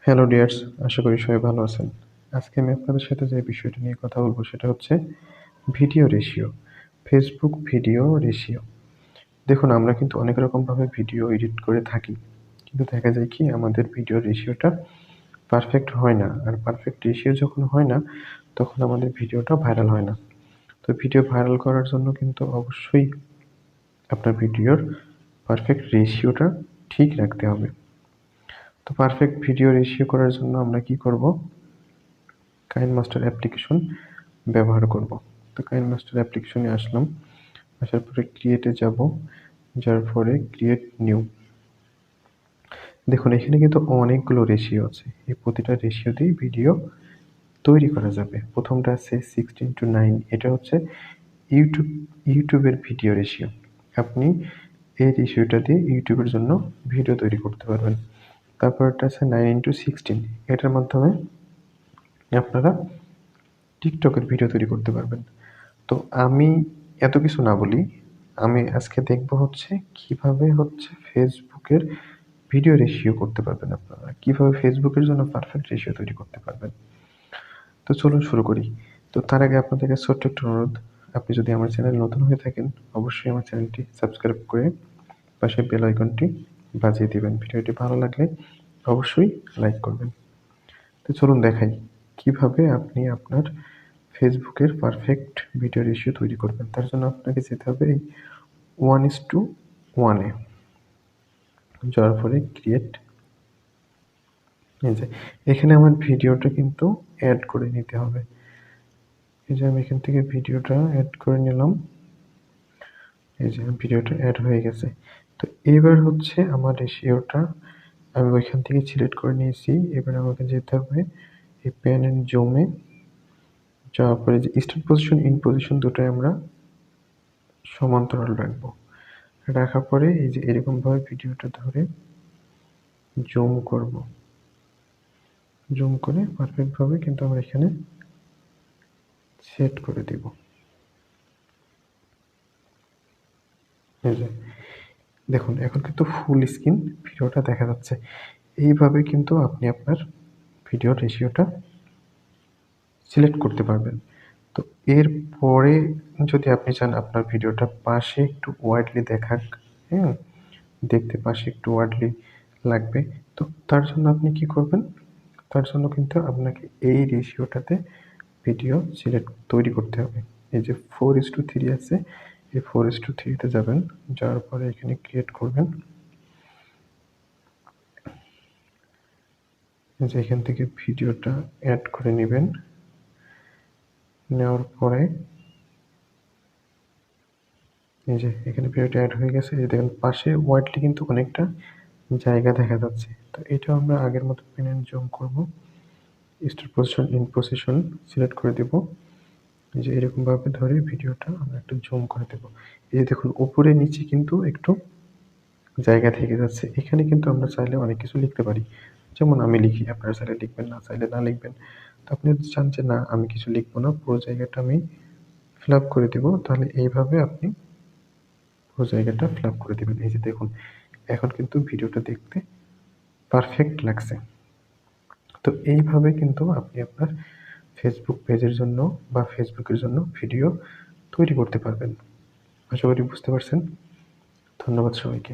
Hello dears, আশা করি সবাই ভালো আছেন। আজকে আমি আপনাদের সাথে যে বিষয়টা নিয়ে কথা বলবো সেটা হচ্ছে video ratio. Facebook video ratio. দেখুন, আমরা কিন্তু অনেক রকমভাবে ভিডিও এডিট করে থাকি। কিন্তু দেখা যায় কি আমাদের ভিডিও রেশিওটা পারফেক্ট হয় না। আর পারফেক্ট রেশিও যখন হয় না তখন আমাদের ভিডিওটা ভাইরাল হয় না। তো ভিডিও ভাইরাল করার জন্য কিন্তু অবশ্যই আপনার ভিডিওর পারফেক্ট রেশিওটা ঠিক রাখতে হবে। তো পারফেক্ট ভিডিও রেশিও করার জন্য আমরা কি করব? কাইনমাস্টার অ্যাপ্লিকেশন ব্যবহার করব। তো কাইনমাস্টার অ্যাপ্লিকেশনে আসলাম। আসার পরে ক্রিয়েটে যাব। যার পরে ক্রিয়েট নিউ। দেখুন, এখানে কিন্তু অনেকগুলো রেশিও আছে। এই প্রতিটা রেশিও দিয়েই ভিডিও তৈরি করা যাবে। প্রথমটা আছে 16:9। এটা হচ্ছে ইউটিউবের ভিডিও রেশিও। আপনি এই রেশিওটা দিয়ে ইউটিউবের জন্য ভিডিও তৈরি করতে পারবেন। তারপরটা আছে 9:16। এটার মাধ্যমে আপনারা টিকটকের ভিডিও তৈরি করতে পারবেন। তো আমি এত কিছু না বলি, আমি আজকে দেখব হচ্ছে কিভাবে হচ্ছে ফেসবুকের ভিডিও রেশিও করতে পারবেন আপনারা। কিভাবে ফেসবুকের জন্য পারফেক্ট রেশিও তৈরি করতে পারবেন। তো চলুন শুরু করি। তো তার আগে আপনাদের কাছে ছোট্ট একটা অনুরোধ, আপনি যদি আমার চ্যানেল নতুন হয়ে থাকেন অবশ্যই আমার চ্যানেলটি সাবস্ক্রাইব করে পাশে বেল আইকনটি বাজিয়ে দিবেন। ভিডিওটি ভালো লাগলে অবশ্যই লাইক করবেন। তো চলুন দেখাই কিভাবে আপনি আপনার ফেসবুকের পারফেক্ট ভিডিও রেশিও তৈরি করবেন। তার জন্য আপনাকে যেতে হবে এই 1:1 এ। যাওয়ার পরে ক্রিয়েট। এই যে এখানে আমার ভিডিওটা কিন্তু অ্যাড করে নিতে হবে। এই যে আমি এখান থেকে ভিডিওটা অ্যাড করে নিলাম। এই যে ভিডিওটা অ্যাড হয়ে গেছে। তো এবার হচ্ছে আমার রেশিওটা আমি ওইখান থেকে সিলেক্ট করে নিয়েছি। এবার আমাকে যেতে হবে এই প্যান এন্ড জুমে। যাওয়ার পরে যে স্টার্ট পজিশন, ইন পজিশন দুটোই আমরা সমান্তরাল রাখবো। রাখার পরে এই যে এরকমভাবে ভিডিওটা ধরে জুম করব। জুম করে পারফেক্টভাবে কিন্তু আমরা এখানে সেট করে দিব। এই যে দেখুন, এখন কিন্তু ফুল স্ক্রিন ভিডিওটা দেখা যাচ্ছে। এইভাবে কিন্তু আপনি আপনার ভিডিওর রেশিওটা সিলেক্ট করতে পারবেন। তো এরপরে যদি আপনি চান আপনার ভিডিওটা পাশে একটু ওয়াইডলি দেখাক, হ্যাঁ? দেখতে পাশে একটু ওয়াইডলি লাগবে। তো তার জন্য আপনি কি করবেন? তার জন্য কিন্তু আপনাকে এই রেশিওটাতে ভিডিও তৈরি করতে হবে। এই যে 4:3 আছে, এই 4:3 তে যাবেন। যাওয়ার পরে এখানে ক্রিয়েট করবেন। এই যে এখান থেকে ভিডিওটা অ্যাড করে নিবেন। নেওয়ার পরে এই যে এখানে ভিডিওটা অ্যাড হয়ে গেছে। এই দেখেন পাশে ওয়াইডলি কিন্তু অনেকটা জায়গা দেখা যাচ্ছে। তো এটাও আমরা আগের মতো পেন এন্ড জুম করব। Start position, in position select করে দেব। এই যে এরকমভাবে ধরে ভিডিওটা আমরা একটু জুম করে দেব। এই যে দেখুন উপরে নিচে কিন্তু একটু জায়গা থেকে যাচ্ছে। এখানে কিন্তু আমরা চাইলে অনেক কিছু লিখতে পারি। যেমন আমি লিখি, আপনারা চাইলে লিখবেন, না চাইলে না লিখবেন। তো আপনি যদি চান যে না আমি কিছু লিখবো না, পুরো জায়গাটা আমি ফিল আপ করে দিব, তাহলে এইভাবে আপনি পুরো জায়গাটা ফিল আপ করে দিবেন। এই যে দেখুন এখন কিন্তু ভিডিওটা দেখতে পারফেক্ট লাগছে। তো এইভাবে কিন্তু আপনি আপনার ফেসবুক পেজের জন্য বা ফেসবুকের জন্য ভিডিও তৈরি করতে পারবেন। আশা করি বুঝতে পারছেন। ধন্যবাদ সবাইকে।